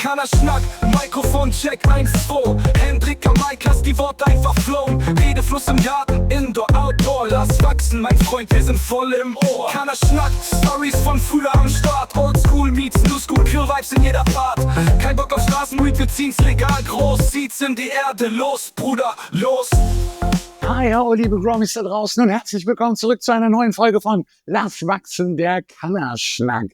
Cannaschnack, Mikrofon-Check 1, 2. Hendrik am Mic, lass die Worte einfach flowen. Redefluss im Garten, Indoor, Outdoor. Lass wachsen, mein Freund, wir sind voll im Ohr. Cannaschnack, Stories von früher am Start. Oldschool meets New School, Pure Vibes in jeder Part. Kein Bock auf Straßenweed, wir ziehen's legal groß. Seeds in die Erde, los, Bruder, los. Hi, hallo liebe Grommies da draußen und herzlich willkommen zurück zu einer neuen Folge von Lass wachsen, der Cannaschnack.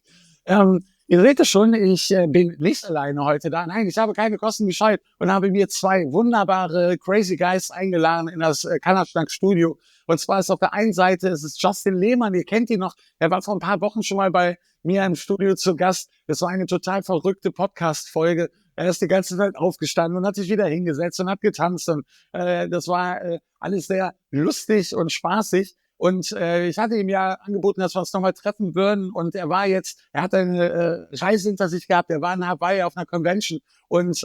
Ihr seht es schon, ich bin nicht alleine heute da. Nein, ich habe keine Kosten gescheut und habe mir zwei wunderbare Crazy Guys eingeladen in das Cannaschnack-Studio. Und zwar ist auf der einen Seite es ist Justin Lehmann, ihr kennt ihn noch. Er war vor ein paar Wochen schon mal bei mir im Studio zu Gast. Das war eine total verrückte Podcast-Folge. Er ist die ganze Zeit aufgestanden und hat sich wieder hingesetzt und hat getanzt. Und das war alles sehr lustig und spaßig. Und ich hatte ihm ja angeboten, dass wir uns nochmal treffen würden. Und er hat eine Reise hinter sich gehabt. Er war in Hawaii auf einer Convention und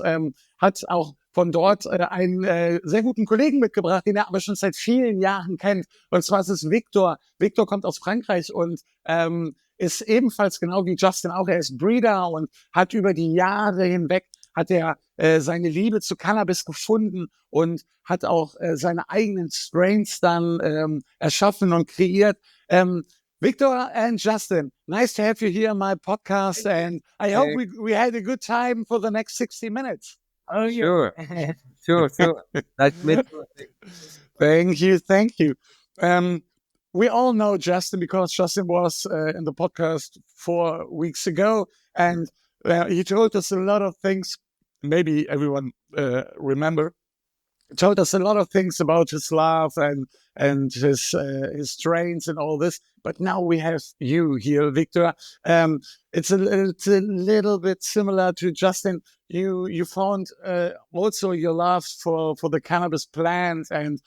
hat auch von dort einen sehr guten Kollegen mitgebracht, den er aber schon seit vielen Jahren kennt. Und zwar ist es Viktor. Viktor kommt aus Frankreich und ist ebenfalls genau wie Justin auch. Er ist Breeder und hat über die Jahre hinweg seine Liebe zu Cannabis gefunden und hat auch seine eigenen Strains dann erschaffen und kreiert. Victor and Justin, nice to have you here on my podcast, and I hope we had a good time for the next 60 minutes. Oh, sure. Sure. Nice to meet you. Thank you. We all know Justin because Justin was in the podcast 4 weeks ago, and he told us a lot of things. Maybe everyone remember. He told us a lot of things about his love and his strains and all this. But now we have you here, Viktor. It's a little bit similar to Justin. You found also your love for the cannabis plant, and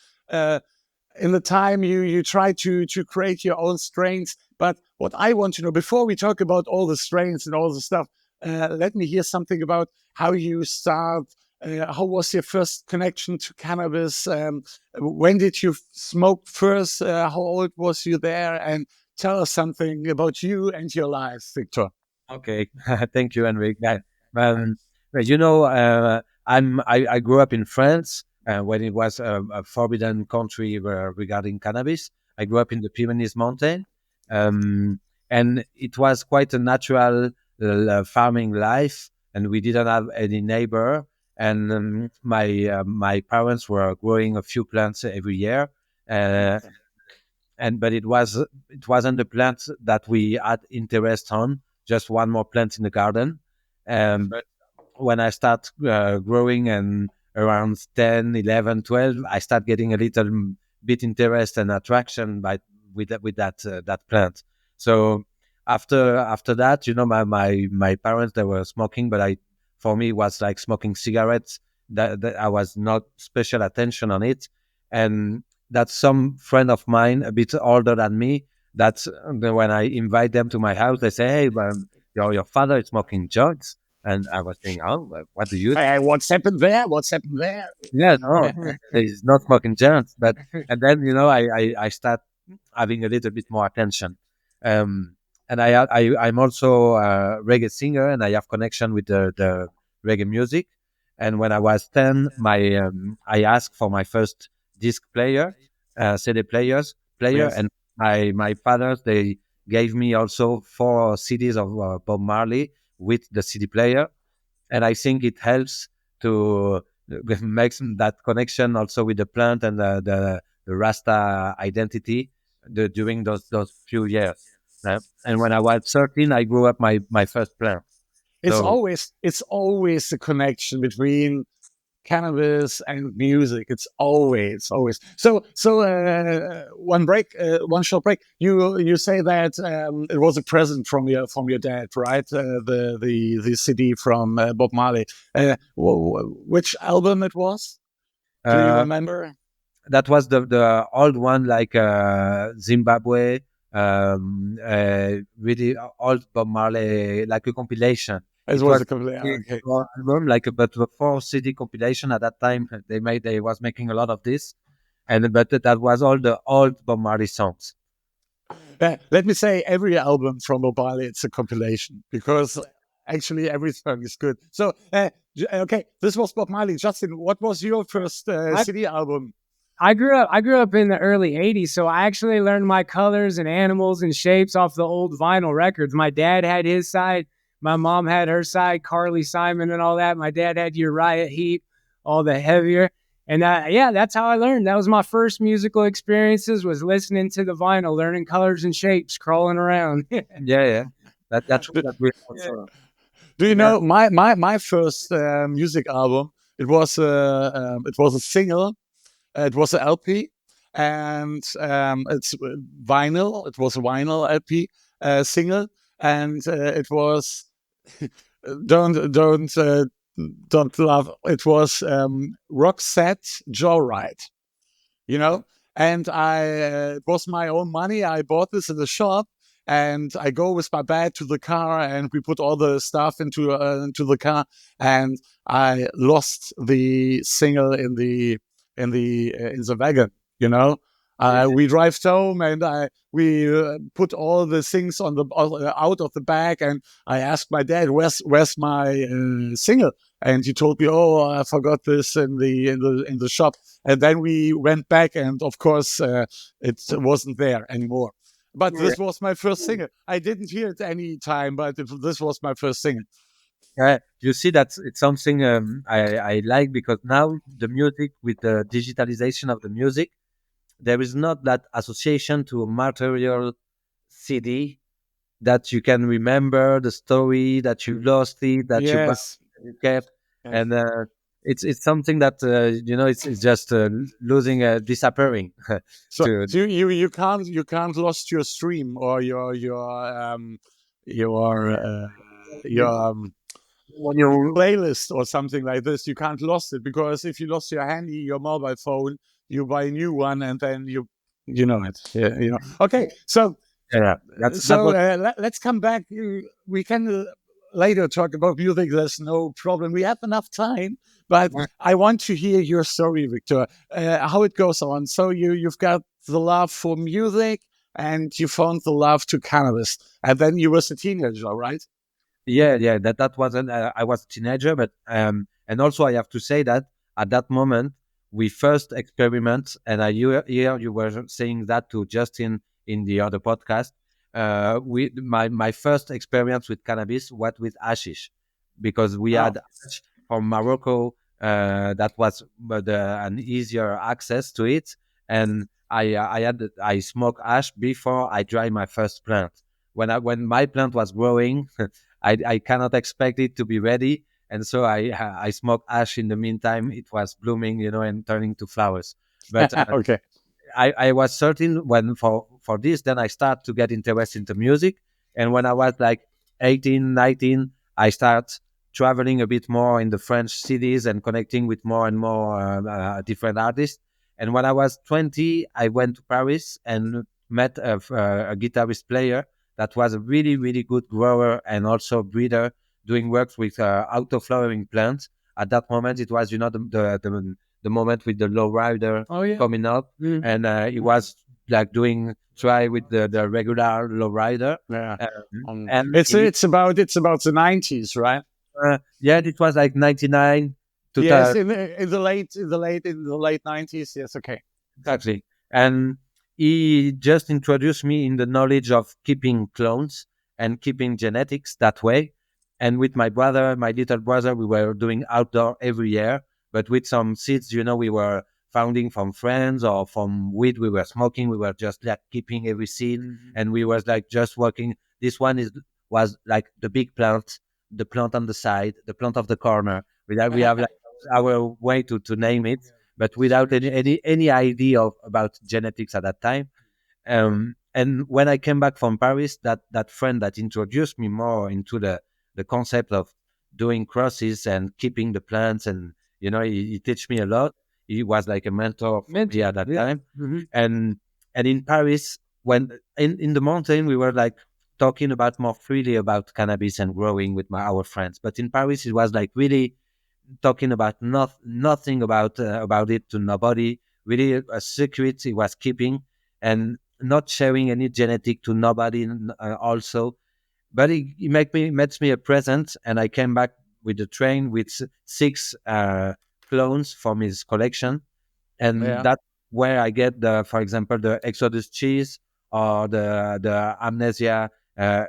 in the time you tried to create your own strains. But what I want to know, before we talk about all the strains and all the stuff, let me hear something about how you start. How was your first connection to cannabis? When did you smoke first? How old was you there? And tell us something about you and your life, Viktor. Okay, thank you, Henrik. I grew up in France when it was a forbidden country regarding cannabis. I grew up in the Pyrenees mountain, and it was quite a natural farming life, and we didn't have any neighbor. And my parents were growing a few plants every year, but it wasn't the plants that we had interest on. Just one more plant in the garden. But when I start growing and around 10, 11, 12, I start getting a little bit interest and attraction with that plant. So after that, my parents, they were smoking, but for me, it was like smoking cigarettes. That I was not special attention on it. And that's some friend of mine, a bit older than me, that when I invite them to my house, they say, "Hey, your father is smoking joints." And I was thinking, "Oh, what do you think?" Hey, what's happened there? Yeah, no, he's not smoking joints. But and then I start having a little bit more attention. And I'm also a reggae singer, and I have connection with the reggae music. And when I was 10, I asked for my first disc player, CD player, yes. And my fathers, they gave me also 4 CDs of Bob Marley with the CD player, and I think it helps to make that connection also with the plant and the Rasta identity during those few years. And when I was 13, I grew up my first plant. It's always a connection between cannabis and music. It's always. So one short break. You say that it was a present from your dad, right? The CD from Bob Marley. Which album it was? Do you remember? That was the old one, like Zimbabwe. Really old Bob Marley, like a compilation. It was a compilation, okay. Album, but the 4 CD compilation at that time. They was making a lot of this, but that was all the old Bob Marley songs. Let me say, every album from Bob Marley, it's a compilation, because actually everything is good. So, okay, this was Bob Marley. Justin, what was your first CD album? I grew up in the early 80s, so I actually learned my colors and animals and shapes off the old vinyl records. My dad had his side, my mom had her side, Carly Simon and all that. My dad had Uriah Heep, all the heavier. And yeah, that's how I learned. That was my first musical experiences, was listening to the vinyl, learning colors and shapes, crawling around. Yeah. That's really also. Do you know my first music album? It was a single. It was an LP, and it's vinyl. It was a vinyl LP single, and it was don't love. It was Roxette Joyride, you know. And it was my own money. I bought this in the shop, and I go with my bag to the car, and we put all the stuff into the car, and I lost the single in the wagon, you know. We drive home, and we put all the things on the out of the bag, and I asked my dad, "Where's my single?" And he told me, "Oh, I forgot this in the shop." And then we went back, and of course, it wasn't there anymore. But this was my first single. I didn't hear it any time, but this was my first single. You see, that's it's something I like, because now the music, with the digitalization of the music, there is not that association to a material CD, that you can remember the story, that you lost it, that you kept, and it's something that it's just losing, disappearing. So you can't lost your stream or your when you playlist or something like this. You can't lost it, because if you lost your mobile phone, you buy a new one, and then you know it. Yeah, you know. Okay, so let's come back. We can later talk about music. There's no problem. We have enough time, but I want to hear your story, Viktor. How it goes on. So you've got the love for music, and you found the love to cannabis, and then you was a teenager, right? Yeah. That wasn't. I was a teenager, but and also I have to say that at that moment we first experiment, and I hear you were saying that to Justin in the other podcast. My first experience with cannabis was with hashish, because we had hash from Morocco. That was an easier access to it, and I smoked hash before I dry my first plant. When my plant was growing, I cannot expect it to be ready, and so I smoked hash in the meantime. It was blooming, and turning to flowers. But okay. I was certain when for this, then I start to get interested into music. And when I was like 18, 19, I start traveling a bit more in the French cities and connecting with more and more different artists. And when I was 20, I went to Paris and met a guitarist player that was a really, really good grower and also breeder, doing works with auto-flowering plants. At that moment, it was, the moment with the lowrider coming up, and it was like try with the regular lowrider. Yeah, and it's about the 90s, right? It was like 99 to yes, in the late 90s. Yes, okay, exactly. And he just introduced me in the knowledge of keeping clones and keeping genetics that way. And with my little brother, we were doing outdoor every year, but with some seeds, we were founding from friends or from weed we were smoking. We were just like keeping every seed, and we was like just working. This one was like the big plant, the plant on the side, the plant of the corner. We have like our way to name it, but without any idea about genetics at that time. And when I came back from Paris, that friend that introduced me more into the concept of doing crosses and keeping the plants, and he taught me a lot. He was like a mentor for me at that time. And in Paris, when in the mountain, we were like talking about more freely about cannabis and growing with our friends. But in Paris, it was like really talking about nothing about it to nobody. Really a secret he was keeping, and not sharing any genetic to nobody also. but he makes me a present, and I came back with the train with 6 clones from his collection, and that's where I get for example, the Exodus cheese or the Amnesia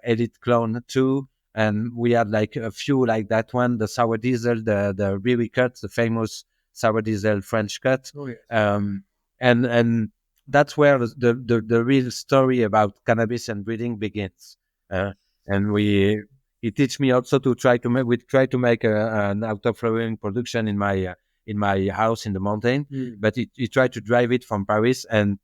Elite clone 2, and we had like a few like that one, the sour diesel, the Riri cut, the famous sour diesel French cut. Oh, yes. And that's where the real story about cannabis and breeding begins. And he teach me also to try to make an outdoor flowering production in my house in the mountain, but he tried to drive it from Paris, and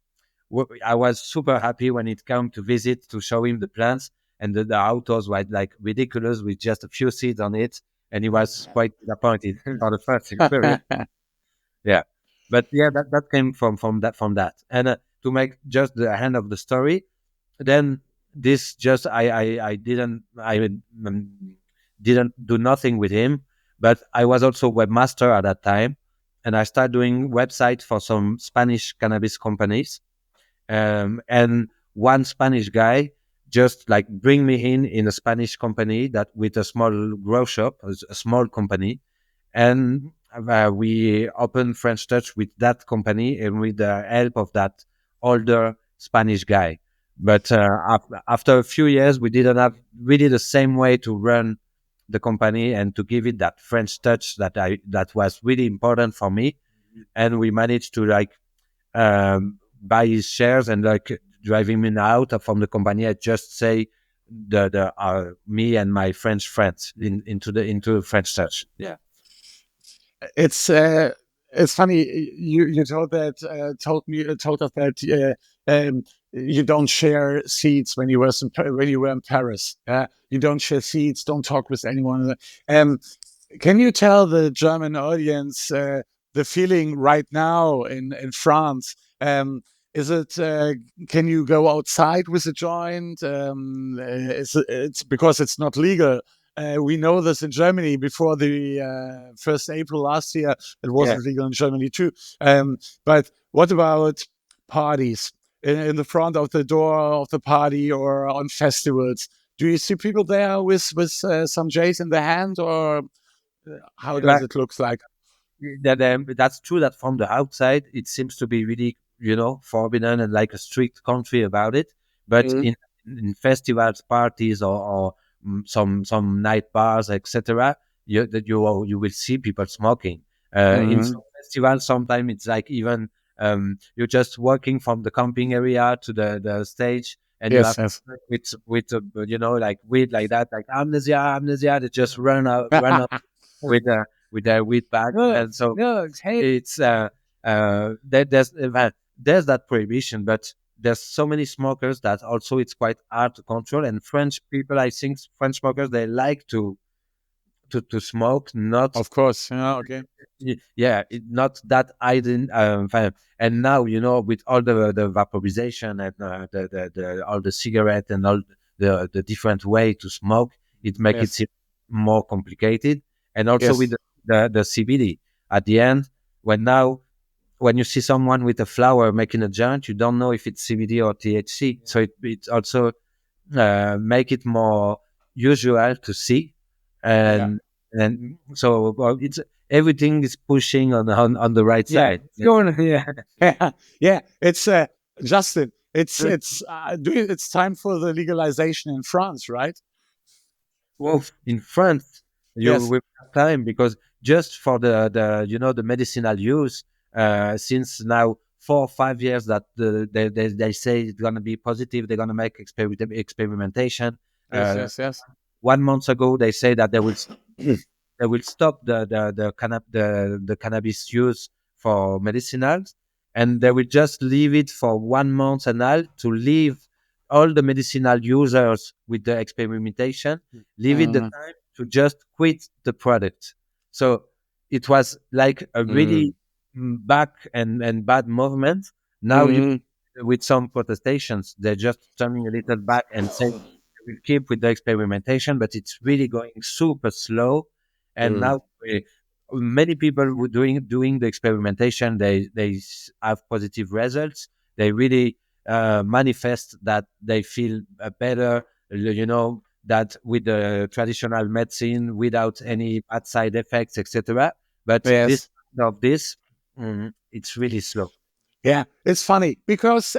I was super happy when it came to visit to show him the plants, and the autos were like ridiculous with just a few seeds on it, and he was quite disappointed for the first experience. Yeah, but yeah, that came from that. And to make just the end of the story, then this just didn't do nothing with him, but I was also webmaster at that time, and I started doing websites for some Spanish cannabis companies, and one Spanish guy just like bring me in a Spanish company that with a small grow shop, a small company, and we opened French Touch with that company and with the help of that older Spanish guy. But after a few years, we didn't have really the same way to run the company and to give it that French touch that was really important for me. And we managed to like buy his shares and like drive him out from the company. I just say me and my French friends into French Touch. Yeah. It's funny you told us that you don't share seeds when you were in Paris. You don't share seeds. Don't talk with anyone. Can you tell the German audience the feeling right now in France? Is it? Can you go outside with a joint? It's because it's not legal. We know this in Germany before the 1st April last year. It wasn't legal in Germany too. But what about parties in the front of the door of the party or on festivals? Do you see people there with some J's in their hand, or how does it look like? That's true that from the outside it seems to be really forbidden and like a strict country about it, but in festivals, parties, or some night bars, etc., you will see people smoking. In some festivals, sometimes it's like even you're just walking from the camping area to the stage, and you have with like weed like that, like amnesia, they just run out with their weed bag, and so it's there's that prohibition, but there's so many smokers that also it's quite hard to control. And French people, I think French smokers, they like to smoke, not of course, okay, not that hidden. And now with all the vaporization and all the cigarette and all the different way to smoke, it makes it more complicated. And also with the CBD at the end, when you see someone with a flower making a joint, you don't know if it's CBD or THC. So it also make it more usual to see, and so it's everything is pushing on the right side. Yeah. It's Justin. It's time for the legalization in France, right? Well, in France, you will have time, because just for the medicinal use, since now 4 or 5 years that they say it's going to be positive, they're going to make experimentation. Yes. 1 month ago, they say that they will stop the cannabis use for medicinals, and they will just leave it for 1 month and a half to leave all the medicinal users with the experimentation, leave it the time to just quit the product. So it was like a really back and bad movement. Now with some protestations, they're just turning a little back and saying we'll keep with the experimentation, but it's really going super slow. And now many people who doing the experimentation, they have positive results. They really manifest that they feel better, that with the traditional medicine without any bad side effects, etc. But Yes. it's really slow. Yeah, it's funny because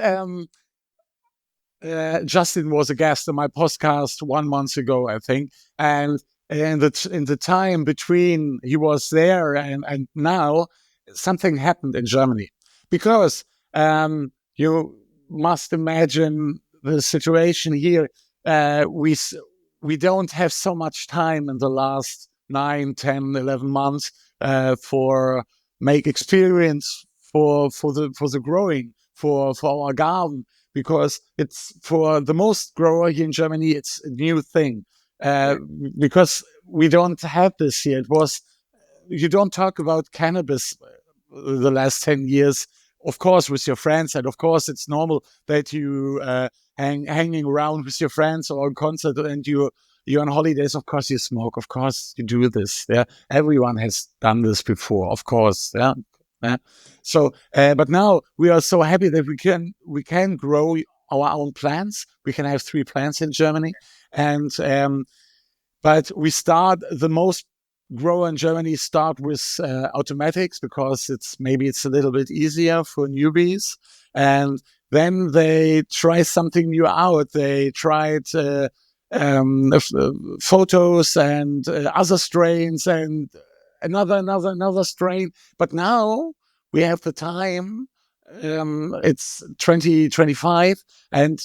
Justin was a guest on my podcast 1 month ago, I think, and in the time between he was there and now, something happened in Germany because you must imagine the situation here. We don't have so much time in the last 9, 10, 11 months for make experience for the growing for our garden, because it's for the most grower here in Germany, it's a new thing. Because we don't have this here. You don't talk about cannabis the last 10 years, of course, with your friends. And of course, it's normal that you hanging around with your friends or on concert and you're on holidays. Of course, you smoke. Of course, you do this. Yeah, everyone has done this before. Of course. Yeah. Yeah. So, but now we are so happy that we can grow our own plants. We can have 3 plants in Germany, and but we start the most grower in Germany start with automatics because it's a little bit easier for newbies, and then they try something new out. They tried photos and other strains and another strain. But now we have the time. It's 2025, and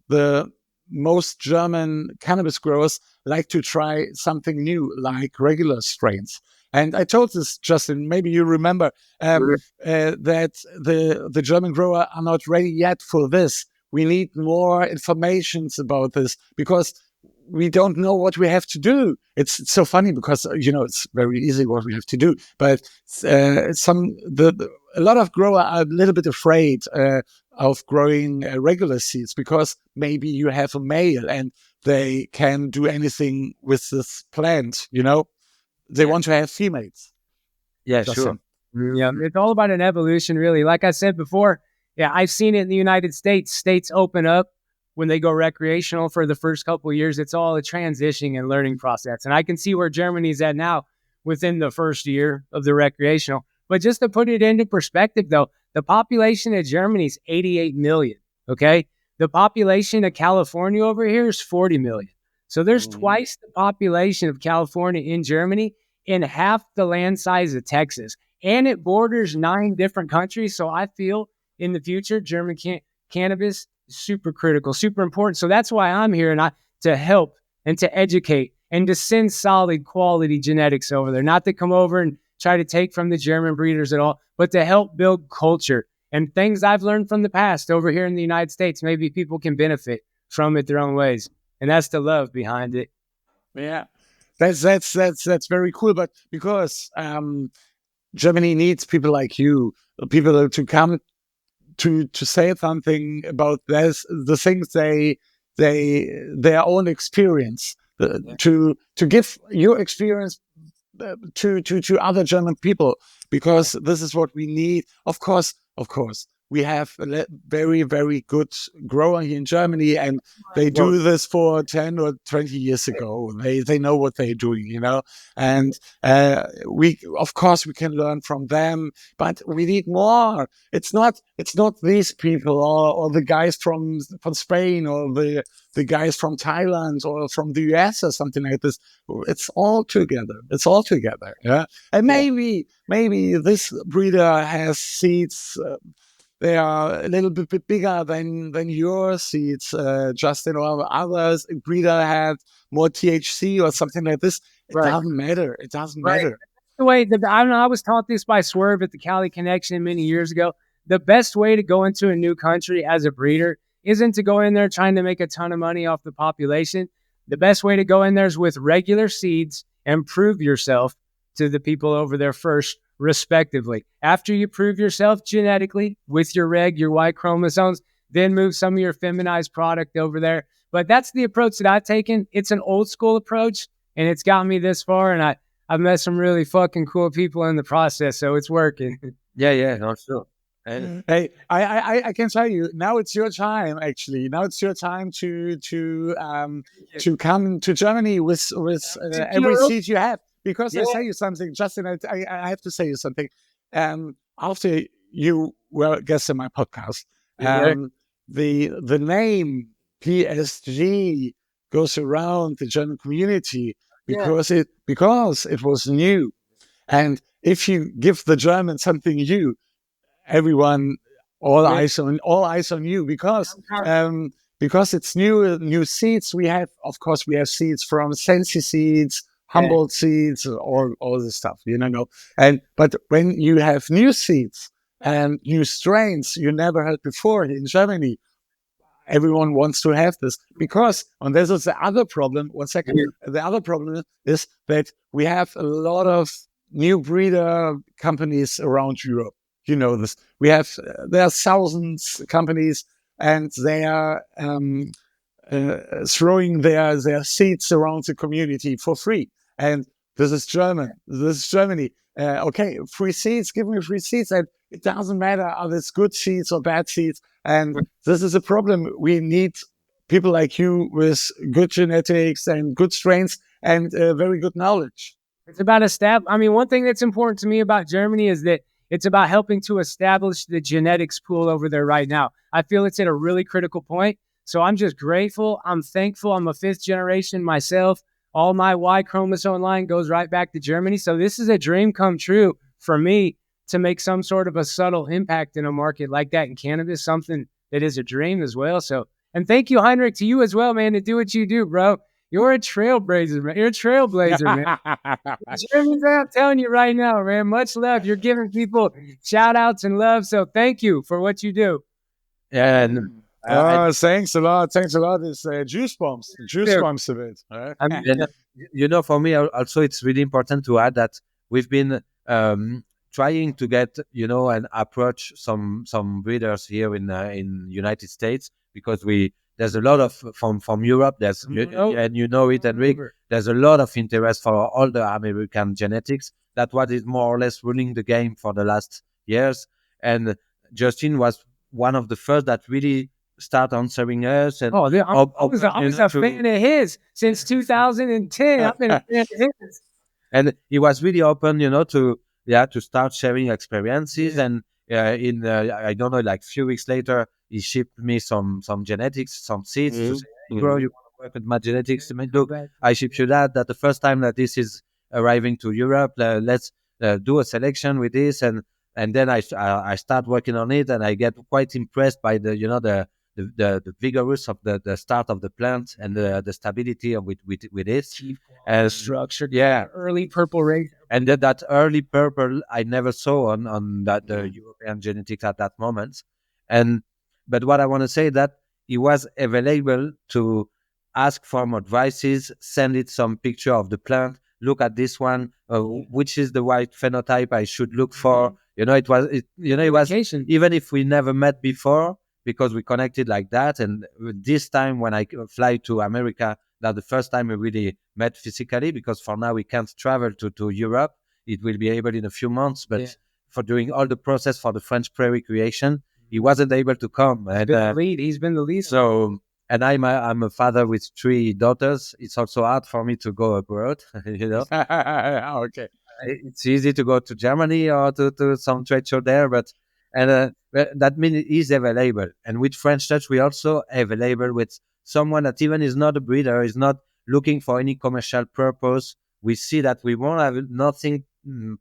the most German cannabis growers like to try something new, like regular strains. And I told this, Justin, maybe you remember that the German grower are not ready yet for this. We need more information about this because we don't know what we have to do. It's so funny because, it's very easy what we have to do. But a lot of growers are a little bit afraid of growing regular seeds because maybe you have a male and they can do anything with this plant, They want to have females. Yeah, Justin. sure. Yeah, it's all about an evolution, really. Like I said before, I've seen it in the United States. States open up when they go recreational for the first couple of years. It's all a transitioning and learning process. And I can see where Germany's at now within the first year of the recreational. But just to put it into perspective, though, the population of Germany is 88 million, okay? The population of California over here is 40 million. So there's twice the population of California in Germany in half the land size of Texas. And it borders 9 different countries. So I feel in the future, German cannabis is super critical, super important. So that's why I'm here to help and to educate and to send solid quality genetics over there, not to come over and try to take from the German breeders at all, but to help build culture and things I've learned from the past over here in the United States. Maybe people can benefit from it their own ways. And that's the love behind it. Yeah, that's very cool. But because Germany needs people like you, people to come to say something about this, the things their own experience, to give your experience to other German people, because this is what we need. Of course, we have a very, very good grower here in Germany, and they do this for 10 or 20 years ago. They know what they're doing, and we can learn from them, but we need more. It's not these people or the guys from Spain or the guys from Thailand or from the US or something like this. It's all together. Yeah. And maybe this breeder has seeds. They are a little bit bigger than your seeds, Justin, or others. Breeder had more THC or something like this. It doesn't matter. It doesn't matter. The way I was taught this by Swerve at the Cali Connection many years ago. The best way to go into a new country as a breeder isn't to go in there trying to make a ton of money off the population. The best way to go in there is with regular seeds and prove yourself to the people over there first, respectively. After you prove yourself genetically with your Y chromosomes, then move some of your feminized product over there. But that's the approach that I've taken. It's an old school approach, and it's got me this far, and I've met some really fucking cool people in the process, so it's working. Yeah, no, sure. And Hey, I can tell you now. It's your time. Actually, now it's your time to come to Germany with every seed you have. Because I yeah, say you something, Justin. I have to say you something. After you were a guest in my podcast, yeah, the name PSG goes around the German community yeah, because it was new. And if you give the Germans something new, everyone, all eyes on you, because it's new seeds. We have, of course, we have seeds from Sensi seeds, yeah. Humboldt seeds, all this stuff, and but when you have new seeds and new strains you never heard before in Germany, everyone wants to have this because, and this is the other problem. One second. The other problem is that we have a lot of new breeder companies around Europe. You know this. We have there are thousands of companies, and they are throwing their seeds around the community for free. And this is German. This is Germany. Okay, free seeds. Give me free seeds, and it doesn't matter are this good seeds or bad seeds. And this is a problem. We need people like you with good genetics and good strains and very good knowledge. It's about I mean, one thing that's important to me about Germany is that it's about helping to establish the genetics pool over there right now. I feel it's at a really critical point. So I'm just grateful. I'm thankful. I'm a fifth generation myself. All my Y chromosome line goes right back to Germany. So this is a dream come true for me to make some sort of a subtle impact in a market like that in cannabis, something that is a dream as well. So, and thank you, Heinrich, to you as well, man, to do what you do, bro. You're a trailblazer, man. You're a trailblazer, man. Germans, I'm telling you right now, man. Much love. You're giving people shout outs and love. So thank you for what you do. Yeah, and Thanks a lot. Thanks a lot. It's juice bombs. Juice bombs of it. Right? and for me also, it's really important to add that we've been trying to get and approach some breeders here in United States, because there's a lot of from Europe. There's and you know it, Enric. There's a lot of interest for all the American genetics. That's what is more or less ruling the game for the last years. And Justin was one of the first that really start answering us. And I was a fan of his since 2010. I've been a fan of his. And he was really open, to start sharing experiences. And I don't know, like few weeks later, he shipped me some genetics, some seeds to say, hey, bro, you want to work with my genetics? I mean, look, I shipped you that the first time that this is arriving to Europe, let's do a selection with this. And then I start working on it, and I get quite impressed by the vigorous of the start of the plant and the stability of with it. And structured, early purple ray. And that early purple I never saw on the European genetics at that moment. But what I want to say that he was available to ask for advices, send it some picture of the plant, look at this one, which is the right phenotype I should look for. It was even if we never met before, because we connected like that. And this time when I fly to America, that's the first time we really met physically, because for now we can't travel to Europe. It will be able in a few months, but for doing all the process for the French prairie creation, he wasn't able to come. He's been the lead. So, and I'm a father with 3 daughters. It's also hard for me to go abroad, Okay. It's easy to go to Germany or to some trade show there, but that means he's available. And with French Touch, we also available with someone that even is not a breeder, is not looking for any commercial purpose. We see that we won't have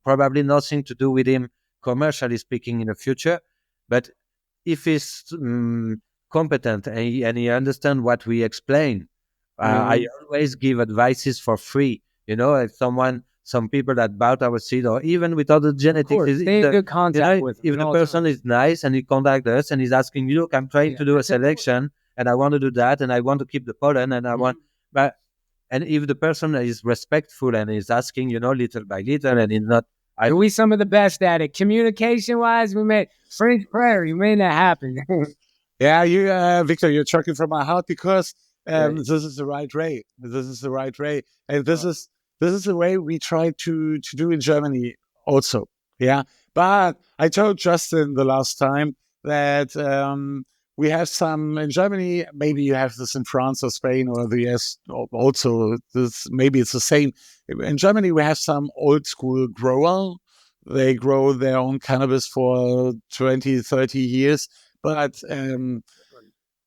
probably nothing to do with him commercially speaking in the future. But if he's competent and he understands what we explain, I always give advices for free. If some people that bought our seed, or even with other genetics, stay in good contact with if the person is nice and he contacts us and he's asking, look, I'm trying to do a selection and I want to do that and I want to keep the pollen and I want, and if the person is respectful and is asking, little by little, and is not, we some of the best at it. Communication wise, we made French prairie, we made that happen. Yeah, you, Viktor, you're talking from my heart, because this is the right way. This is the right way, and this is the way we try to do in Germany also. Yeah, But I told Justin the last time that we have some in Germany. Maybe you have this in France or Spain or the US. Also, this maybe it's the same. In Germany, we have some old school grower. They grow their own cannabis for 20, 30 years, but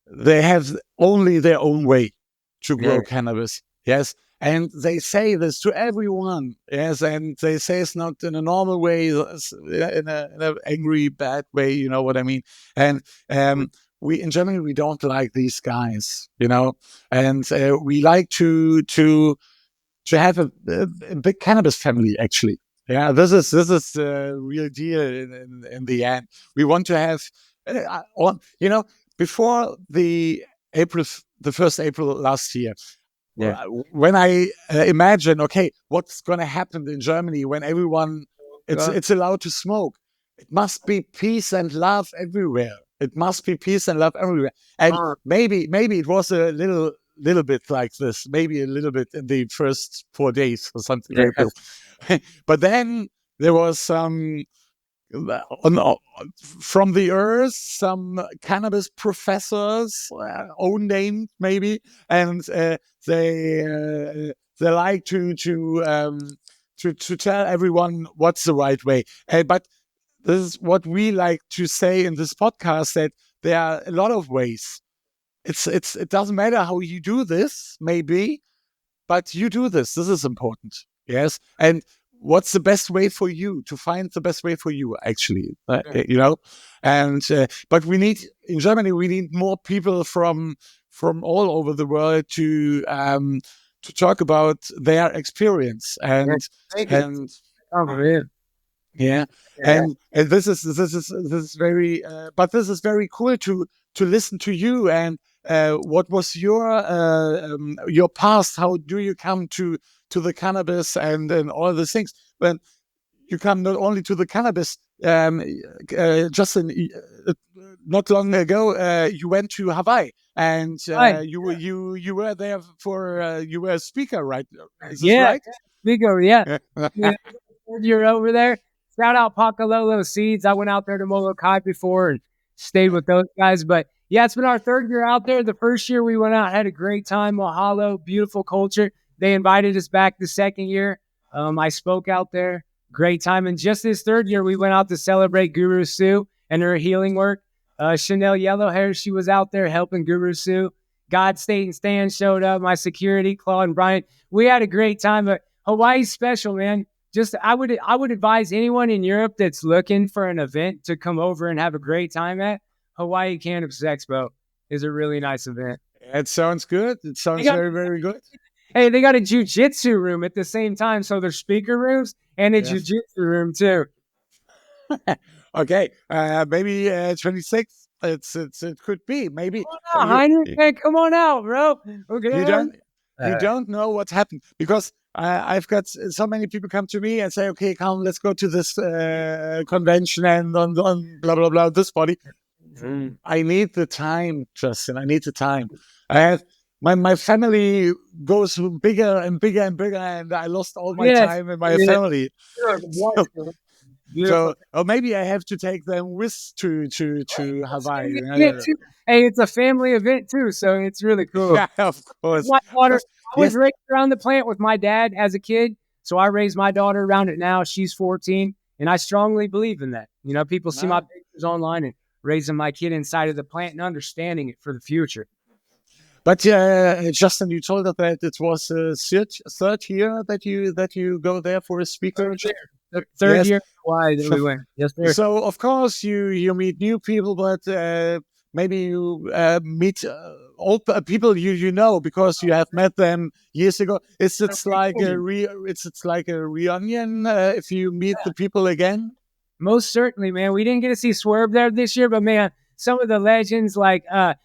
they have only their own way to grow cannabis. Yes. And they say this to everyone. Yes. And they say it's not in a normal way, in an angry, bad way. You know what I mean? And we in Germany, we don't like these guys, and we like to have a big cannabis family, actually. Yeah, this is the real deal in the end. We want to have, before the first April last year, when I imagine, okay, what's going to happen in Germany when everyone it's allowed to smoke? It must be peace and love everywhere. It must be peace and love everywhere. And maybe it was a little bit like this, maybe a little bit in the first 4 days or something like that. But then there was some from the earth, some cannabis professors, own name maybe, and they like to tell everyone what's the right way. But this is what we like to say in this podcast, that there are a lot of ways. It doesn't matter how you do this, maybe, but you do this. This is important. Yes. And what's the best way for you, to find the best way for you, actually, and, but in Germany, we need more people from all over the world to talk about their experience and yeah. And this is very, but this is very cool to listen to you. And what was your past? How do you come to the cannabis and all these things? When you come not only to the cannabis, Justin, not long ago, you went to Hawaii, and you were there for you were a speaker, right? Is this right? Speaker, yeah. You're over there. Shout out Pakalolo Seeds. I went out there to Molokai before and stayed with those guys. But yeah, it's been our third year out there. The first year we went out, had a great time. Mahalo, beautiful culture. They invited us back the second year. I spoke out there. Great time. And just this third year, we went out to celebrate Guru Sue and her healing work. Chanel Yellowhair, she was out there helping Guru Sue. God State and Stan showed up. My security, Claude and Brian. We had a great time. But Hawaii's special, man. Just I would advise anyone in Europe that's looking for an event to come over and have a great time at. Hawaii Cannabis Expo is a really nice event. It sounds good. It sounds very, very good. Hey, they got a jiu-jitsu room at the same time, so there's speaker rooms and a jiu-jitsu room too. Okay, maybe 26. It could be maybe. Hey, come on out, bro. Okay. You don't know what's happened, because I've got so many people come to me and say, okay, come, let's go to this convention and on blah, blah, blah, this body. I need the time, Justin. I need the time. My family goes bigger and bigger and bigger, and I lost all my time in my family. So, or maybe I have to take them with to Hawaii. Hey, it's a family event too, so it's really cool. Yeah, of course. My daughter, I was raised around the plant with my dad as a kid, so I raised my daughter around it now. She's 14, and I strongly believe in that. People see my pictures online and raising my kid inside of the plant and understanding it for the future. But Justin, you told us that it was third year that you go there for a speaker. Third year. Why did we went? Yes, sir. So of course you meet new people, but maybe you meet old people you know because you have met them years ago. It's like a reunion if you meet the people again. Most certainly, man. We didn't get to see Swerve there this year, but man, some of the legends like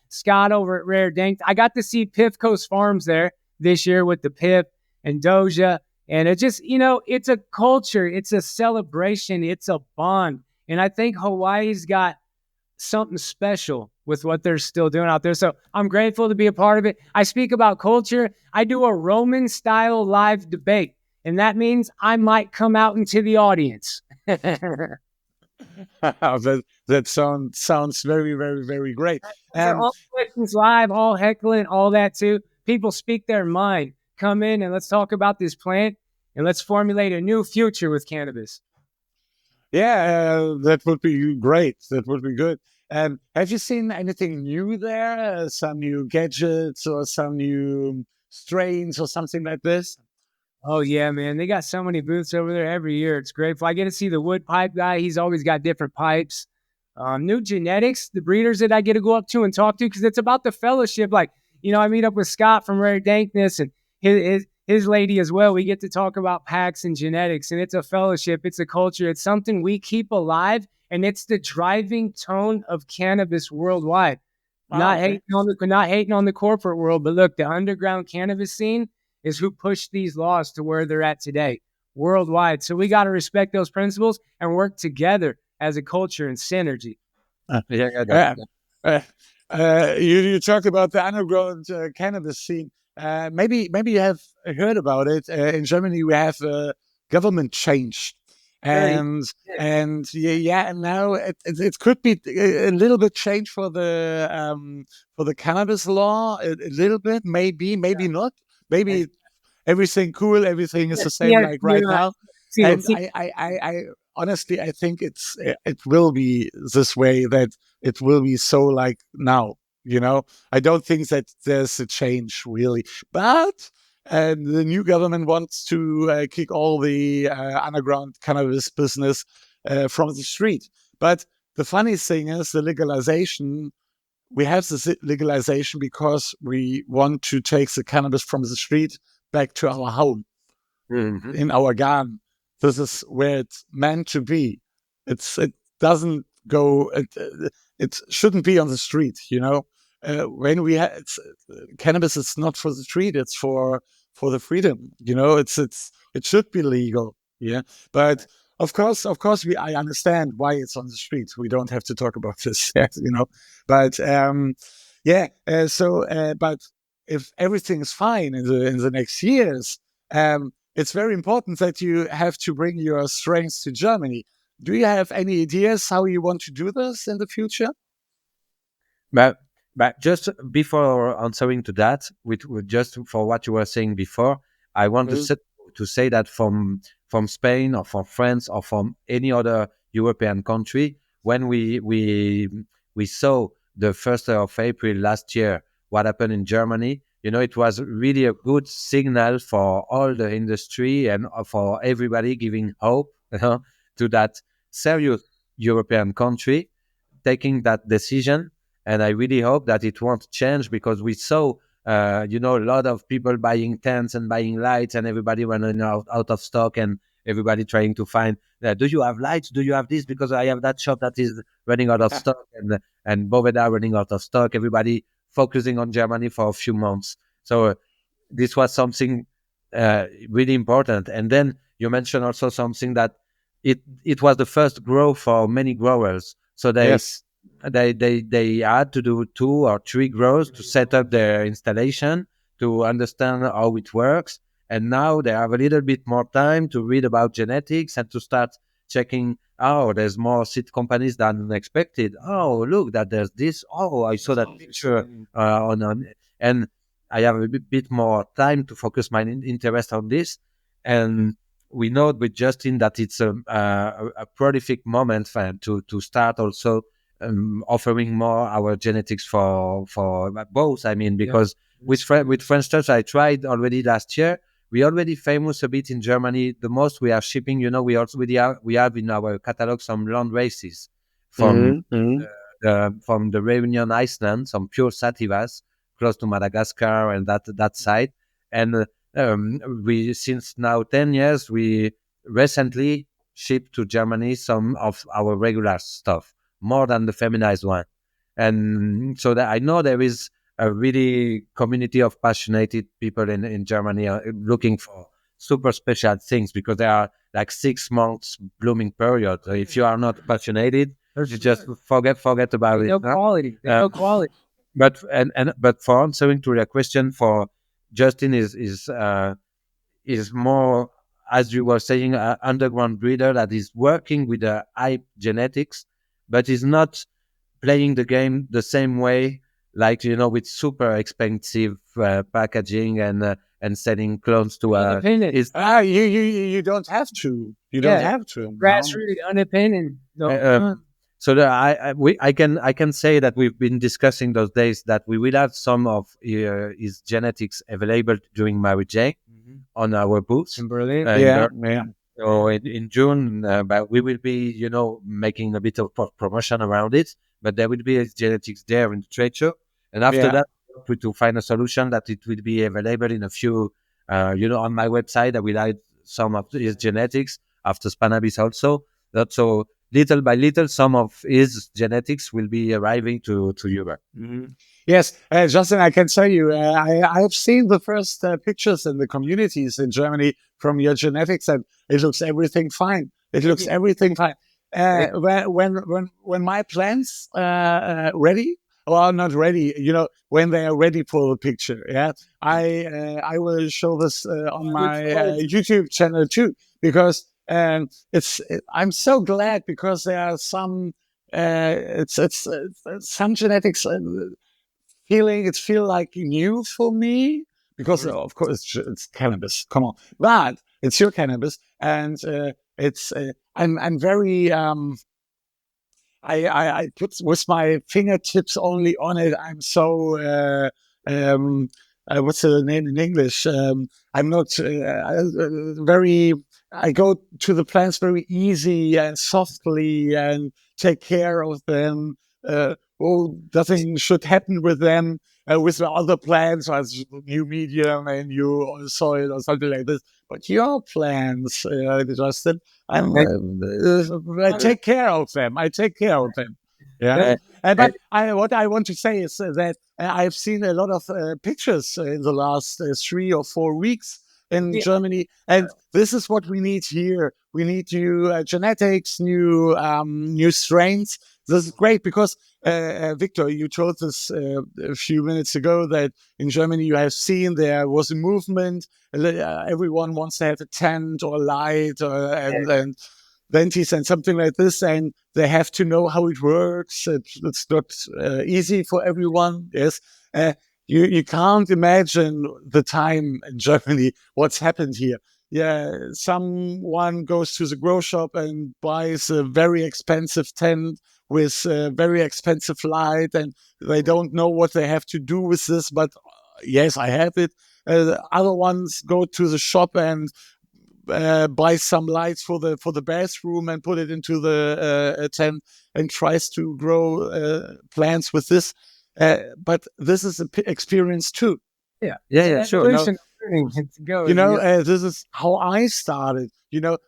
Scott over at Rare Dank. I got to see Piff Coast Farms there this year with the Piff and Doja. And it just, it's a culture. It's a celebration. It's a bond. And I think Hawaii's got something special with what they're still doing out there. So I'm grateful to be a part of it. I speak about culture. I do a Roman-style live debate. And that means I might come out into the audience. That sounds very, very, very great. For all questions live, all heckling, all that too. People speak their mind. Come in and let's talk about this plant and let's formulate a new future with cannabis. Yeah, that would be great. That would be good. Have you seen anything new there? Some new gadgets or some new strains or something like this? Oh yeah, man. They got so many booths over there every year. It's great. If I get to see the wood pipe guy, he's always got different pipes. New genetics, the breeders that I get to go up to and talk to, because it's about the fellowship. Like, I meet up with Scott from Rare Dankness and his lady as well. We get to talk about packs and genetics, and it's a fellowship. It's a culture. It's something we keep alive, and it's the driving tone of cannabis worldwide. Not hating on the corporate world, but look, the underground cannabis scene is who pushed these laws to where they're at today worldwide. So we got to respect those principles and work together as a culture and synergy. You talked about the underground cannabis scene. Maybe you have heard about it. In Germany, we have government change, and now it could be a little bit change for the cannabis law. A little bit, maybe not. Maybe everything cool, everything is the same like right now. And I honestly, I think it will be this way, that it will be so like now. I don't think that there's a change really, but the new government wants to kick all the underground cannabis business from the street. But the funny thing is, the legalization. We have this legalization because we want to take the cannabis from the street back to our home, in our garden. This is where it's meant to be. It doesn't go. It shouldn't be on the street. When we have cannabis, it's not for the street. It's for the freedom. It should be legal. Yeah, but. Of course, I understand why it's on the street. We don't have to talk about this, But but if everything is fine in the next years, it's very important that you have to bring your strains to Germany. Do you have any ideas how you want to do this in the future? But just before answering to that, with just for what you were saying before, I want to say that from Spain or from France or from any other European country, when we saw the 1st of April last year, what happened in Germany, it was really a good signal for all the industry and for everybody, giving hope to that serious European country taking that decision. And I really hope that it won't change, because we saw a lot of people buying tents and buying lights, and everybody running out of stock, and everybody trying to find, do you have lights? Do you have this? Because I have that shop that is running out of stock, and Boveda running out of stock. Everybody focusing on Germany for a few months. So this was something really important. And then you mentioned also something that it was the first grow for many growers. So they had to do 2 or 3 grows to set up their installation, to understand how it works. And now they have a little bit more time to read about genetics and to start checking, there's more seed companies than expected. Oh, look, that there's this. Oh, I saw that picture on. And I have a bit more time to focus my interest on this. And we know with Justin that it's a prolific moment to start also offering more our genetics for both. I mean, because with French touch, I tried already last year. We already famous a bit in Germany. The most we are shipping, we have in our catalog some land races from the Reunion Iceland, some pure sativas close to Madagascar and that side. And we, since now 10 years, we recently shipped to Germany some of our regular stuff, more than the feminized one. And so that I know there is a really community of passionate people in Germany looking for super special things, because there are like 6 months blooming period. So if you are not passionate, you just forget about it. No quality. No quality. But for answering to your question, for Justin is more as you were saying, an underground breeder that is working with the hype genetics, but is not playing the game the same way, like, with super expensive packaging and selling clones to Independent. You don't have to. You don't have to. Grassroots, independent. No. So I can say that we've been discussing those days that we will have some of his genetics available during Mary J on our booths In Berlin. So in June, but we will be, making a bit of promotion around it. But there will be his genetics there in the trade show, and after that, to find a solution that it will be available in a few, on my website. I will add some of his genetics after Cannabis also. That's so. Little by little, some of his genetics will be arriving to Europe. Yes, Justin, I can tell you, I've seen the first pictures in the communities in Germany from your genetics, and it looks everything fine. It looks everything fine. When my plants ready, well, not ready, when they are ready for the picture, I will show this on my YouTube channel too, because I'm so glad, because there are some some genetics feel like new for me, because of course it's cannabis. Come on, but it's your cannabis, and I'm very I put with my fingertips only on it. I'm so what's the name in English? I'm not very. I go to the plants very easy and softly and take care of them. Nothing should happen with them. With the other plants, as new medium and new soil or something like this. But your plants, Justin, I take care of them. I take care of them. Yeah. But what I want to say is that I've seen a lot of pictures in the last 3 or 4 weeks in Germany, and this is what we need here. We need new genetics, new strains. This is great, because Viktor, you told us a few minutes ago that in Germany you have seen there was a movement. Everyone wants to have a tent or light and venties and something like this, and they have to know how it works. It's not easy for everyone. Yes. You can't imagine the time in Germany, what's happened here. Yeah, someone goes to the grow shop and buys a very expensive tent with a very expensive light, and they don't know what they have to do with this, but yes, I have it. Other ones go to the shop and buy some lights for the bathroom and put it into the tent and tries to grow plants with this. But this is an experience too. Sure. This is how I started.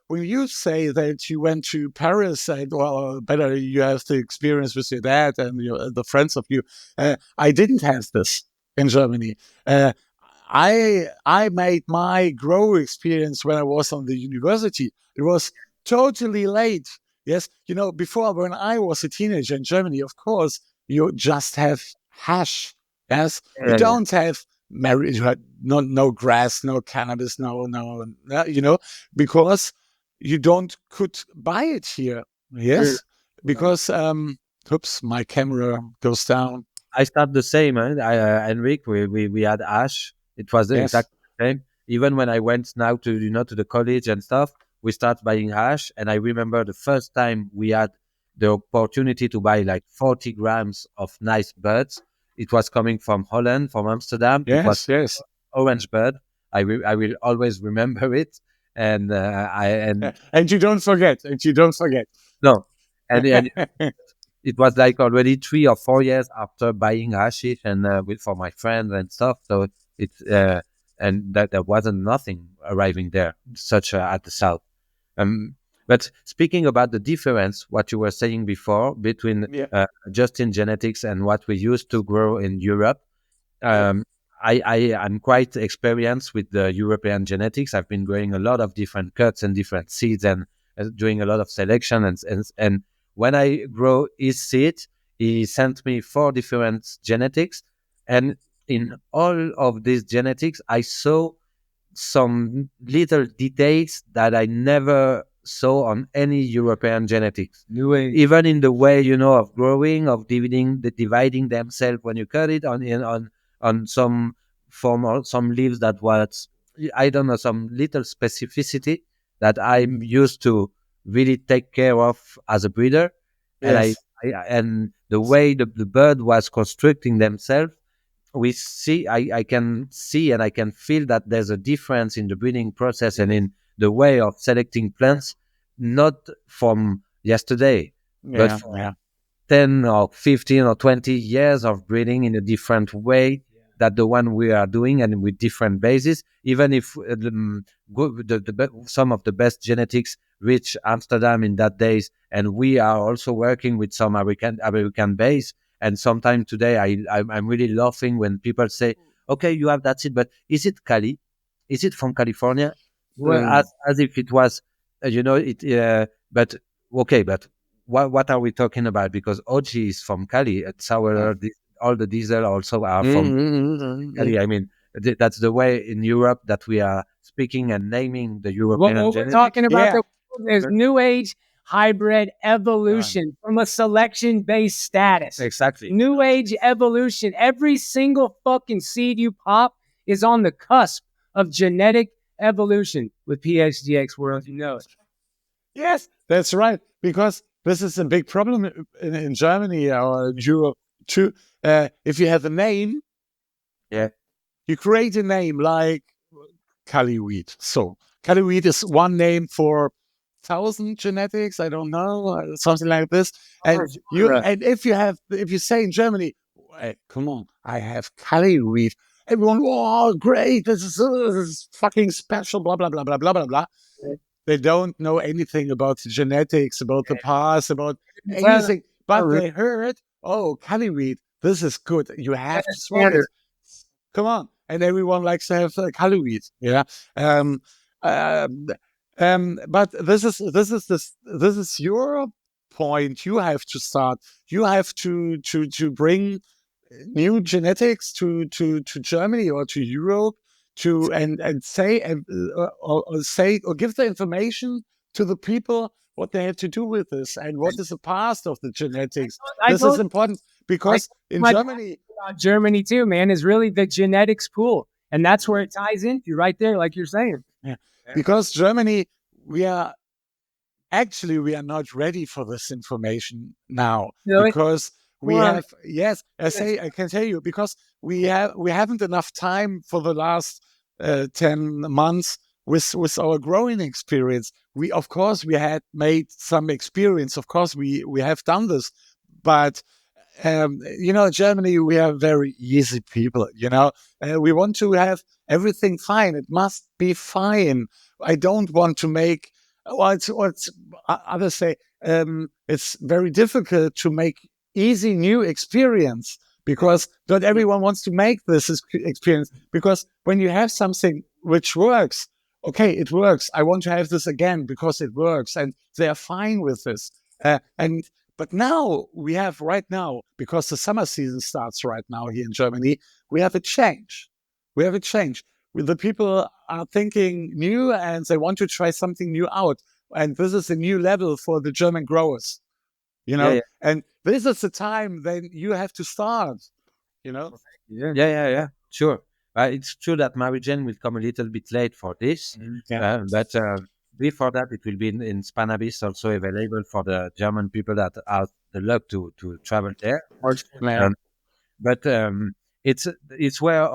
When you say that you went to Paris, and well, better you have the experience with your dad and the friends of you. I didn't have this in Germany. I made my grow experience when I was on the university. It was totally late. Yes, before, when I was a teenager in Germany, of course, you just have hash. Yes, you don't have no grass, no cannabis, no, because you could buy it here. Yes, because oops, my camera goes down. I start the same, Enrique. We had hash. It was exactly the same. Even when I went now to to the college and stuff, we start buying hash. And I remember the first time we had the opportunity to buy like 40 grams of nice buds. It was coming from Holland, from Amsterdam. It was orange bud. I will always remember it. And and you don't forget. No, and it was like already 3 or 4 years after buying hashish and for my friends and stuff. So it's and that there wasn't nothing arriving there, such at the south. But speaking about the difference, what you were saying before between Justin genetics and what we used to grow in Europe, I'm quite experienced with the European genetics. I've been growing a lot of different cuts and different seeds and doing a lot of selection. And when I grow his seed, he sent me 4 different genetics. And in all of these genetics, I saw some little details that I never saw on any European genetics. Even in the way, of growing, of dividing themselves when you cut it on some form or some leaves that was, I don't know, some little specificity that I'm used to really take care of as a breeder. Yes. And the way the bird was constructing themselves, I can see and I can feel that there's a difference in the breeding process and in the way of selecting plants, not from yesterday, but from 10 or 15 or 20 years of breeding in a different way that the one we are doing and with different bases. Even if some of the best genetics reach Amsterdam in that days, and we are also working with some American base. And sometimes today I'm really laughing when people say, okay, you have that seed, but is it Cali? Is it from California? Well, as if it was, but okay, but what are we talking about? Because OG is from Cali. It's all the diesel also are from Cali. I mean, that's the way in Europe that we are speaking and naming the European What we're genetics. talking about, there's new age hybrid evolution from a selection-based status. Exactly. New age evolution. Every single fucking seed you pop is on the cusp of genetic evolution with PSGX World. You know it. Yes, that's right. Because this is a big problem in Germany or in Europe too. If you have a name, you create a name like Cali wheat. So Cali wheat is one name for 1,000 genetics. I don't know, something like this. And if you say in Germany, hey, come on, I have Cali wheat. Everyone, oh, great! This is fucking special. Blah blah blah blah blah blah blah. They don't know anything about the genetics, about the past, about anything. But they heard, oh, Cali wheat, this is good. You have to smoke it. Come on. And everyone likes to have Cali wheat. Yeah. But this is your point. You have to start. You have to bring new genetics to Germany or to Europe and say or give the information to the people what they have to do with this and what is the past of the genetics. This is important because in Germany too, man, is really the genetics pool, and that's where it ties into right there, like you're saying. Yeah, because Germany, we are not ready for this information now because we have I can tell you because we haven't enough time for the last 10 months with our growing experience. We had made some experience. Of course, we have done this, but Germany, we are very easy people. We want to have everything fine. It must be fine. I don't want to make. Well, others say it's very difficult to make easy new experience because not everyone wants to make this experience. Because when you have something which works, okay, it works. I want to have this again because it works, and they are fine with this. But now right now, because the summer season starts right now here in Germany, we have a change. The people are thinking new and they want to try something new out. And this is a new level for the German growers, and this is the time then you have to start, Yeah. Sure. It's true that Marijen will come a little bit late for this, but before that, it will be in Cannabis also available for the German people that have the luck to travel there. But it's where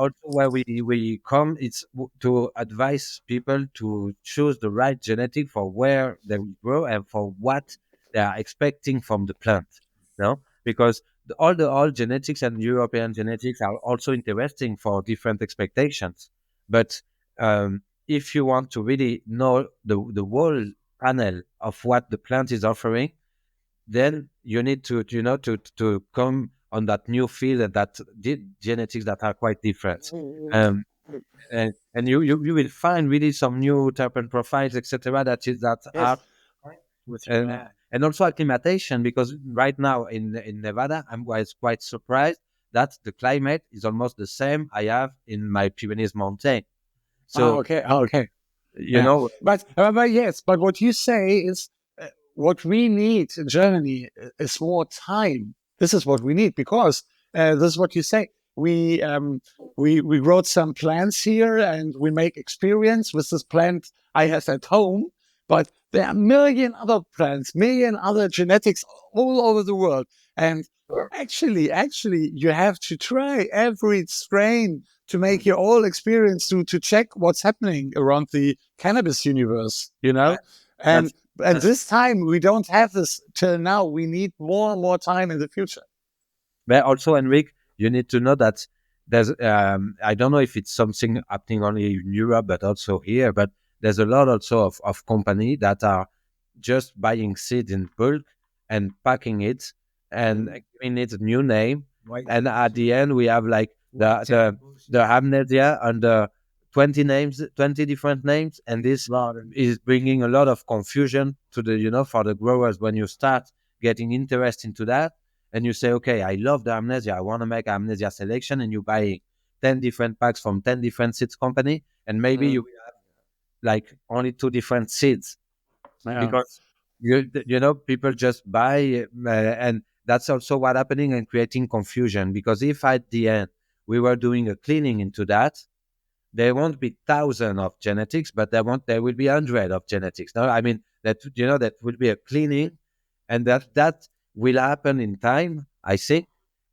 we come. It's to advise people to choose the right genetic for where they will grow and for what they are expecting from the plant. Because all genetics and European genetics are also interesting for different expectations. But if you want to really know the whole panel of what the plant is offering, then you need to come on that new field and that genetics that are quite different. And you will find really some new terpene profiles, etc. Are and also acclimatation, because right now in Nevada, I'm quite surprised that the climate is almost the same I have in my Pyrenees mountain. So okay. you know, But yes, but what you say is what we need in Germany is more time. This is what we need because this is what you say. We wrote some plants here and we make experience with this plant I have at home. But there are a million other plants, million other genetics all over the world, and actually, you have to try every strain to make your whole experience to check what's happening around the cannabis universe, you know? And that's this time we don't have this till now. We need more and more time in the future. but also, Enrique, you need to know that there's, I don't know if it's something happening only in Europe, but also here, but there's a lot also of company that are just buying seeds in bulk and packing it and giving it a new name. And at the end, we have like the amnesia under 20 names, 20 different names. And this is bringing a lot of confusion to the, for the growers when you start getting interest into that. And you say, okay, I love the amnesia. I want to make amnesia selection, and you buy 10 different packs from 10 different seeds company, and maybe you will have like only 2 different seeds because people just buy, and that's also what happening and creating confusion. Because if at the end we were doing a cleaning into that, there won't be thousands of genetics, but there will be hundred of genetics. No, I mean that will be a cleaning, and that will happen in time, I think,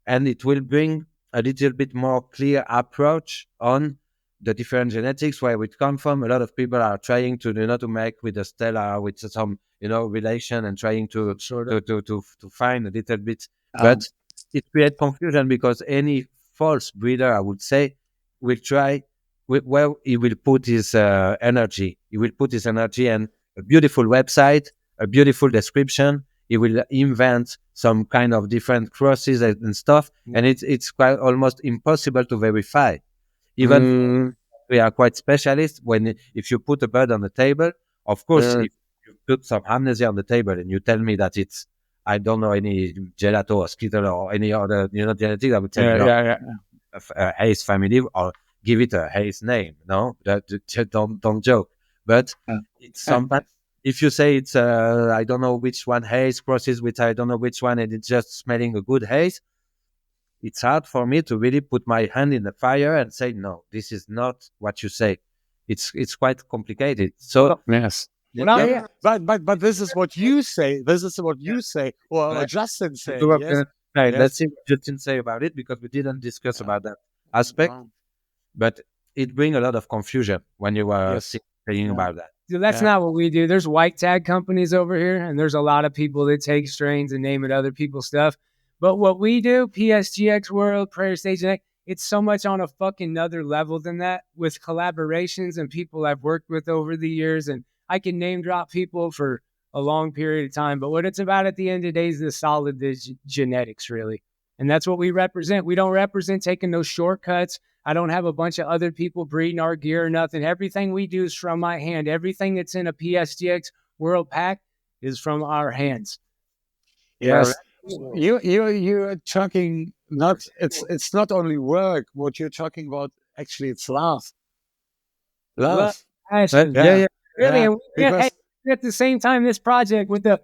and it will bring a little bit more clear approach on the different genetics where it come from. A lot of people are trying to to make with the Stella with some relation and trying to to find a little bit, but it creates confusion because any false breeder, I would say, will try where he will put his energy. He will put his energy and a beautiful website, a beautiful description. He will invent some kind of different crosses and stuff, and it's quite almost impossible to verify. Even we are quite specialists. If you put a bird on the table, of course, if you put some amnesia on the table and you tell me that it's, I don't know, any gelato or skittle or any other genetic, I would say Hayes family, or give it a Hayes name. No, don't joke. But it's sometimes if you say it's I don't know which one Hayes crosses with I don't know which one, and it's just smelling a good Hayes, it's hard for me to really put my hand in the fire and say no, this is not what you say. It's quite complicated. So yes. But this is what you say. This is what you say, or Justin said. Yes. Let's see what Justin say about it, because we didn't discuss about that aspect. But it brings a lot of confusion when you are saying about that. Dude, that's not what we do. There's white tag companies over here, and there's a lot of people that take strains and name it other people's stuff. But what we do, PSGX World, Prayer Stage, it's so much on a fucking other level than that, with collaborations and people I've worked with over the years. And I can name drop people for a long period of time. But what it's about at the end of the day is the genetics, really. And that's what we represent. We don't represent taking those shortcuts. I don't have a bunch of other people breeding our gear or nothing. Everything we do is from my hand. Everything that's in a PSGX World pack is from our hands. Yes. You're talking not, it's not only work. What you're talking about, actually, it's love. Really. Because At the same time, this project with the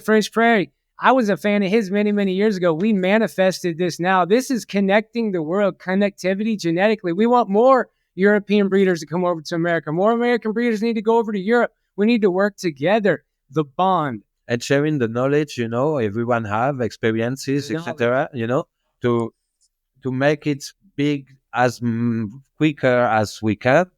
French Prairie, I was a fan of his many, many years ago. We manifested this now. This is connecting the world, connectivity genetically. We want more European breeders to come over to America. More American breeders need to go over to Europe. We need to work together. The bond. And sharing the knowledge, everyone have experiences, etc. To make it big as quicker as we can,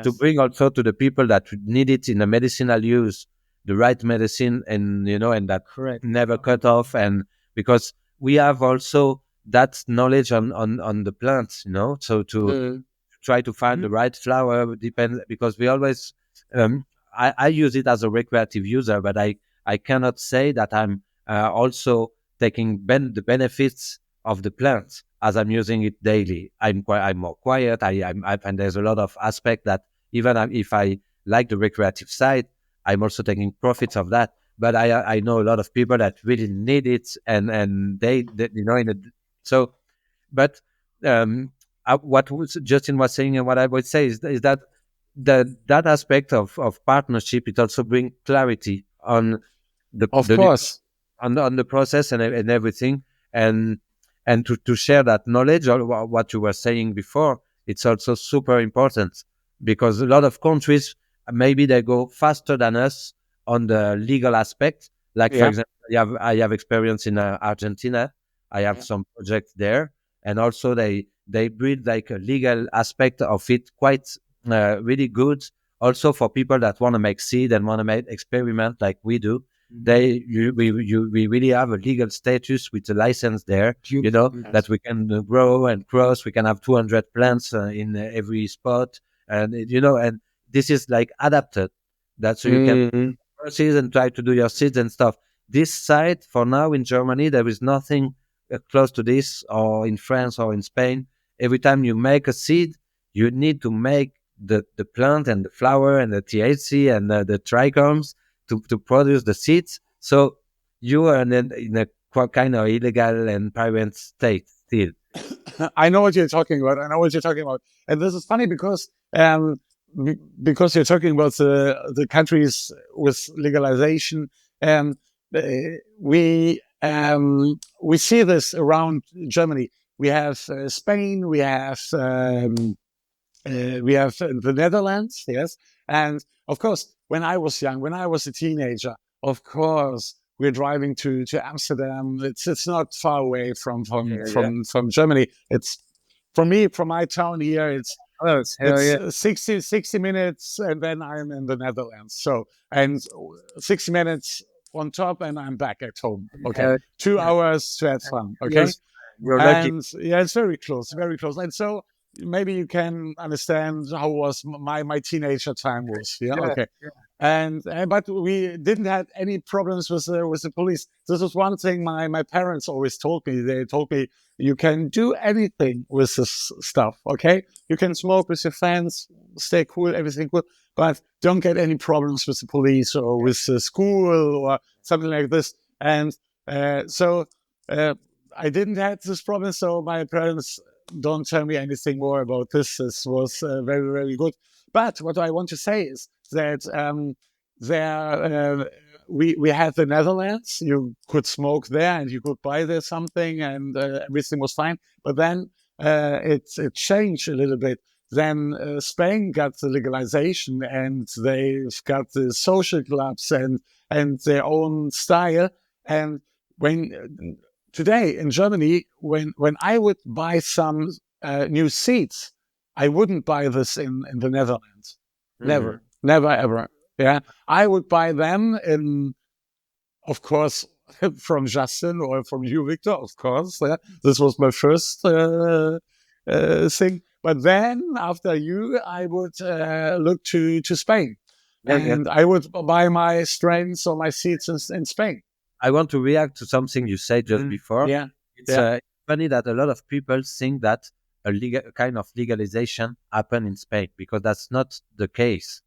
to bring also to the people that need it in the medicinal use, the right medicine, and and that never cut off. And because we have also that knowledge on the plants, so to try to find the right flower because we always I use it as a recreative user, but I cannot say that I'm also taking the benefits of the plant as I'm using it daily. I'm more quiet. I find there's a lot of aspect that even if I like the recreative side, I'm also taking profits of that. But I know a lot of people that really need it, and they but what Justin was saying, and what I would say is that that aspect of partnership, it also brings clarity on Of the course. on the process and everything, and to share that knowledge or what you were saying before, it's also super important, because a lot of countries, maybe they go faster than us on the legal aspect. Like, for Yeah. example, I have experience in Argentina. I have Yeah. some projects there, and also they build like a legal aspect of it quite really good. Also for people that want to make seed and want to make experiment like we do, we really have a legal status with a license there, that we can grow and cross. We can have 200 plants in every spot, and and this is like adapted, that so you can Mhm. seeds and try to do your seeds and stuff. This site for now in Germany, there is nothing close to this, or in France or in Spain. Every time you make a seed, you need to make the plant and the flower and the THC and the trichomes to produce the seeds. So you are in a kind of illegal and private state still. I know what you're talking about. I know what you're talking about. And this is funny because you're talking about the countries with legalization. Um, uh, we see this around Germany. We have Spain. We have the Netherlands. Yes, and of course, when I was young, when I was a teenager, of course, we're driving to Amsterdam. It's not far away from Germany. It's for me, from my town here, Close. Hell it's yeah. 60 minutes, and then I'm in the Netherlands. So, and 60 minutes on top, and I'm back at home. Okay, Hell 2 hours to have fun. Okay, Yes, you're lucky. and yeah, it's very close, very close. And so maybe you can understand how was my teenager time was. Yeah, Yeah, okay. And but we didn't have any problems with the police. This was one thing my parents always told me. They told me you can do anything with this stuff. Okay, you can smoke with your friends, stay cool, everything cool, but don't get any problems with the police or with the school or something like this. And so I didn't have this problem. So my parents don't tell me anything more about this. This was very, very good. But what I want to say is that we had the Netherlands. You could smoke there, and you could buy there something, and everything was fine. But then it changed a little bit. Then Spain got the legalization, and they've got the social clubs and their own style. And when today in Germany, when I would buy some new seeds, I wouldn't buy this in the Netherlands. Never, never, ever. Yeah, I would buy them in, of course, from Justin or from you, Victor. Of course, this was my first thing. But then after you, I would look to Spain, yeah. and I would buy my strains or my seeds in Spain. I want to react to something you said just before. Yeah, It's funny that a lot of people think that kind of legalization happened in Spain, because that's not the case.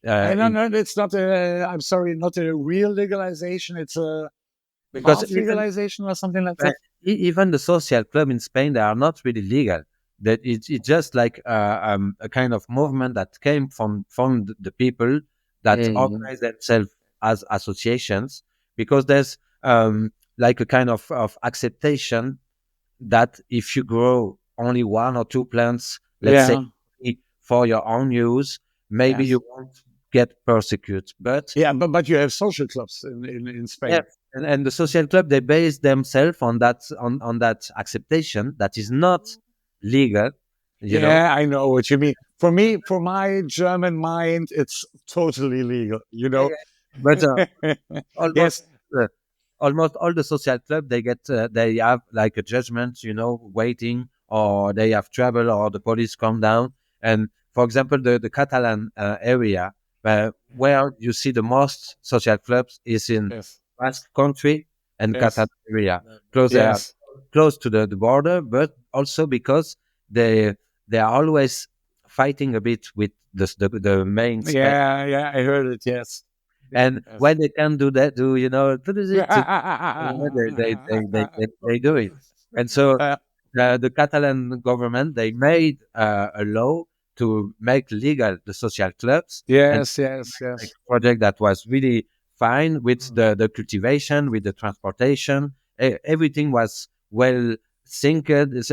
No, it's not a. I'm sorry, not a real legalization. It's a Because half legalization or something like uh, that. even the social club in Spain, they are not really legal. That it's just like a kind of movement that came from the people that organize themselves as associations, because there's like a kind of acceptation that if you grow only one or two plants, let's say, for your own use, maybe Yes. you won't get persecuted. But Yeah, but you have social clubs in Spain. yeah, and the social club, they base themselves on that acceptation that is not legal. Yeah, I know what you mean. For me, for my German mind, it's totally legal. Yeah, yeah. But almost Yes, uh, almost all the social club, they have like a judgment, waiting, or they have trouble, or the police come down. And for example, the Catalan area, where you see the most social clubs is in yes, Basque country and yes, Catalan area, close yes. close to the border, but also because they are always fighting a bit with the main Spain. Yeah, I heard it. Yes. And Yes. when they can do that, they do it. And so the Catalan government, they made a law to make legal the social clubs. Yes. Like a project that was really fine with the cultivation, with the transportation. Everything was well synced,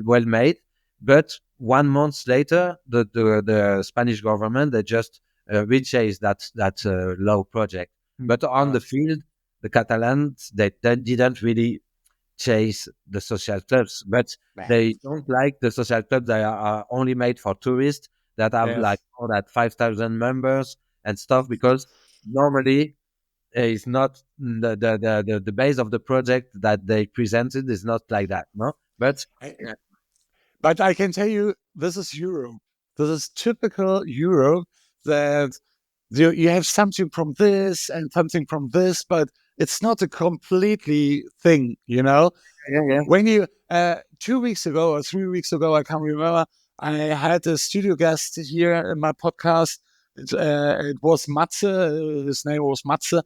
well made. But 1 month later, the Spanish government, they just rechased that law project. But on the field, the Catalans, they didn't really chase the social clubs, but they don't like the social clubs that are only made for tourists that have like all that 5,000 members and stuff, because normally it's not the base of the project that they presented is not like that, no? But But I can tell you, this is Europe. This is typical Europe, that you have something from this and something from this, but it's not a completely thing, you know? yeah. When you, 2 weeks ago or 3 weeks ago, I can't remember, I had a studio guest here in my podcast. It was Matze, his name was Matze,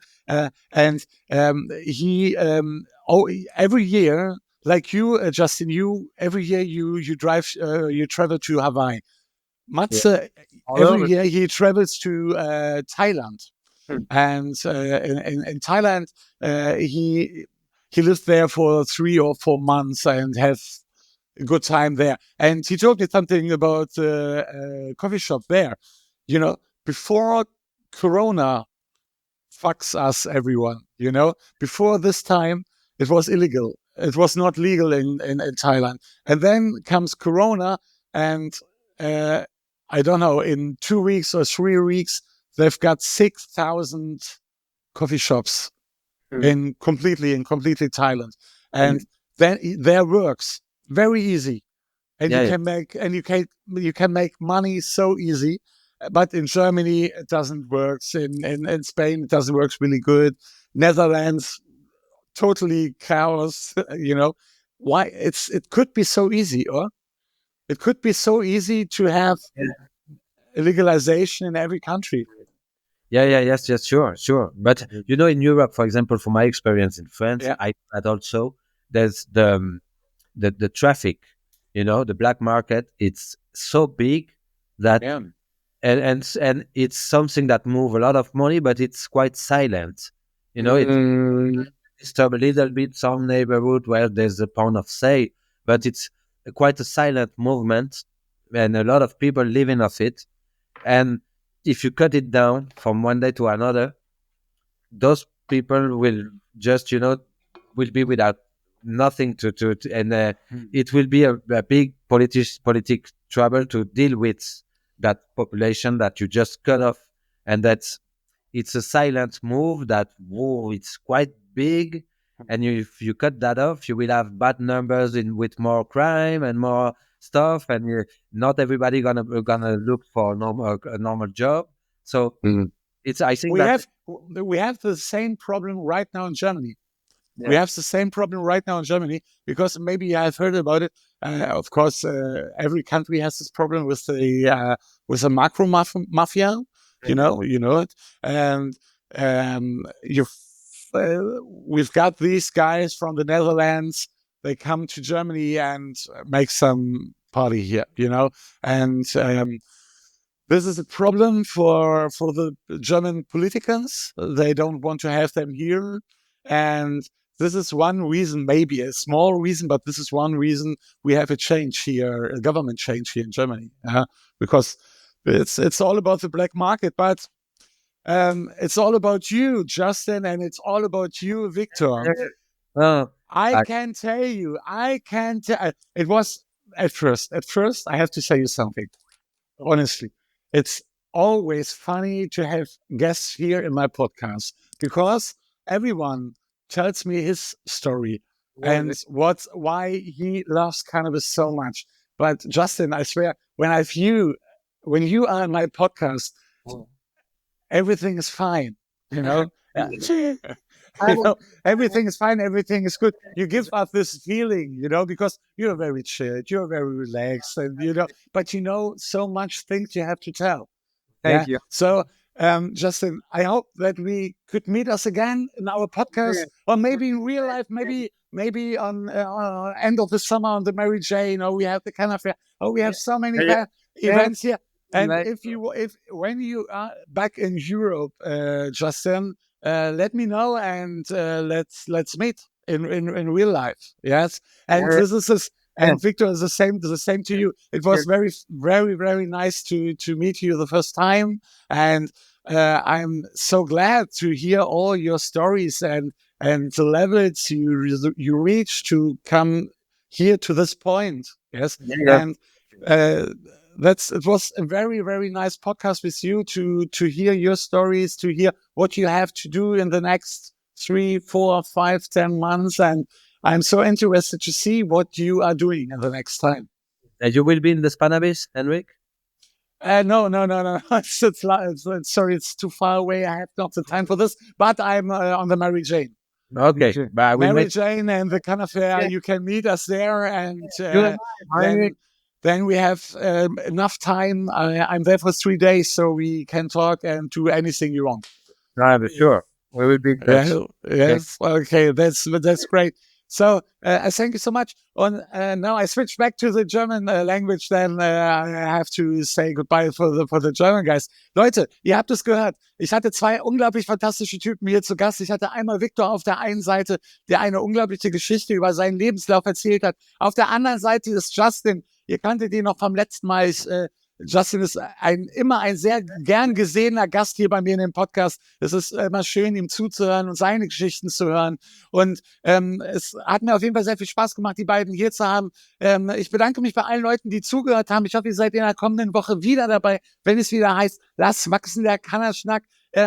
and he, every year, like you, Justin, every year you travel to Hawaii. Matze, every year he travels to Thailand, and in Thailand he lived there for 3 or 4 months and has a good time there. And he told me something about coffee shop there. You know, before Corona fucks us, everyone, you know, before this time, it was illegal. It was not legal in Thailand. And then comes Corona, and I don't know, in 2 weeks or 3 weeks, they've got 6,000 coffee shops in completely Thailand. And then there works very easy. And you can make money so easy. But in Germany, it doesn't work. In Spain, it doesn't work really good. Netherlands, totally chaos. You know why? It could be so easy, or it could be so easy to have legalization in every country. Yes, sure. But in Europe, for example, from my experience in France, I had also there's the traffic, the black market. It's so big that and it's something that move a lot of money, but it's quite silent. It disturb a little bit some neighborhood where there's a pound of sale, but it's quite a silent movement, and a lot of people living off it. And if you cut it down from one day to another, those people will just will be without nothing to and it will be a big politic trouble to deal with that population that you just cut off. And it's a silent move that it's quite big. And if you cut that off, you will have bad numbers with more crime and more stuff, and not everybody gonna look for a normal job. So it's, I think we have the same problem right now in Germany. Yeah. We have the same problem right now in Germany, because maybe I've heard about it. Of course, every country has this problem with the macro mafia. You know it, and we've got these guys from the Netherlands. They come to Germany and make some party here, and this is a problem for the German politicians. They don't want to have them here, and this is one reason, maybe a small reason, but this is one reason we have a change here, a government change here in Germany, because it's all about the black market, but it's all about you, Justin, and it's all about you, Viktor. I can tell you, it was at first, I have to tell you something, honestly. It's always funny to have guests here in my podcast, because everyone tells me his story and why he loves cannabis so much. But Justin, I swear, when you are in my podcast, everything is fine, everything is fine, everything is good. You give us this feeling, because you're very chilled, you're very relaxed, and but so much things you have to tell. Thank you. So, Justin, I hope that we could meet us again in our podcast, or maybe in real life, maybe on end of the summer on the Mary Jane, or we have the Canna Fair, or we have so many events here. And Like- when you are back in Europe, Justin, let me know and let's meet in real life. Yes, and Sure. this is and Victor is the same to you. It was very very nice to meet you the first time, and I'm so glad to hear all your stories and the levels you reach to come here to this point. Yes, Yeah. and it was a very very nice podcast with you to hear your stories, to hear what you have to do in the next 3, 4, 5, 10 months, and I'm so interested to see what you are doing in the next time. You will be in the Cannabis, Henrik? No. Sorry, it's too far away. I have not the time for this, but I'm on the Mary Jane. Okay, but I will Mary make Jane and the Canna Fair. You can meet us there, and Henrik. then we have enough time. I'm there for 3 days, so we can talk and do anything you want. No, sure. We will be in touch. Yes. Okay. That's great. So thank you so much. Und now I switch back to the German language. Then I have to say goodbye for the German guys. Leute, ihr habt es gehört. Ich hatte 2 unglaublich fantastische Typen hier zu Gast. Ich hatte einmal Viktor auf der einen Seite, der eine unglaubliche Geschichte über seinen Lebenslauf erzählt hat. Auf der anderen Seite ist Justin. Ihr kanntet ihn noch vom letzten Mal. Justin ist immer ein sehr gern gesehener Gast hier bei mir in dem Podcast. Es ist immer schön, ihm zuzuhören und seine Geschichten zu hören. Und es hat mir auf jeden Fall sehr viel Spaß gemacht, die beiden hier zu haben. Ich bedanke mich bei allen Leuten, die zugehört haben. Ich hoffe, ihr seid in der kommenden Woche wieder dabei, wenn es wieder heißt, lass wachsen, der Cannaschnack.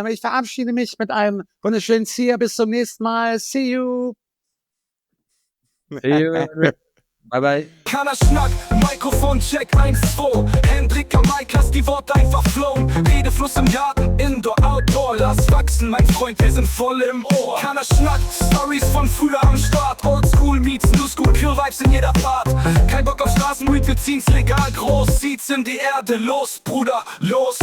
Ich verabschiede mich mit einem wunderschönen See. Bis zum nächsten Mal. See you. See you, Henrik. Bye bye. Cannaschnack, Mikrofoncheck 1, 2. Hendrik am Mic, lass die Worte einfach flowen. Redefluss im Garten, Indoor, Outdoor. Lass wachsen, mein Freund, wir sind voll im Ohr. Cannaschnack, Stories von früher am Start. Oldschool meets New School, Pure Vibes in jeder Part. Kein Bock auf Straßenweed, wir ziehen's legal groß. Seeds in die Erde, los, Bruder, los.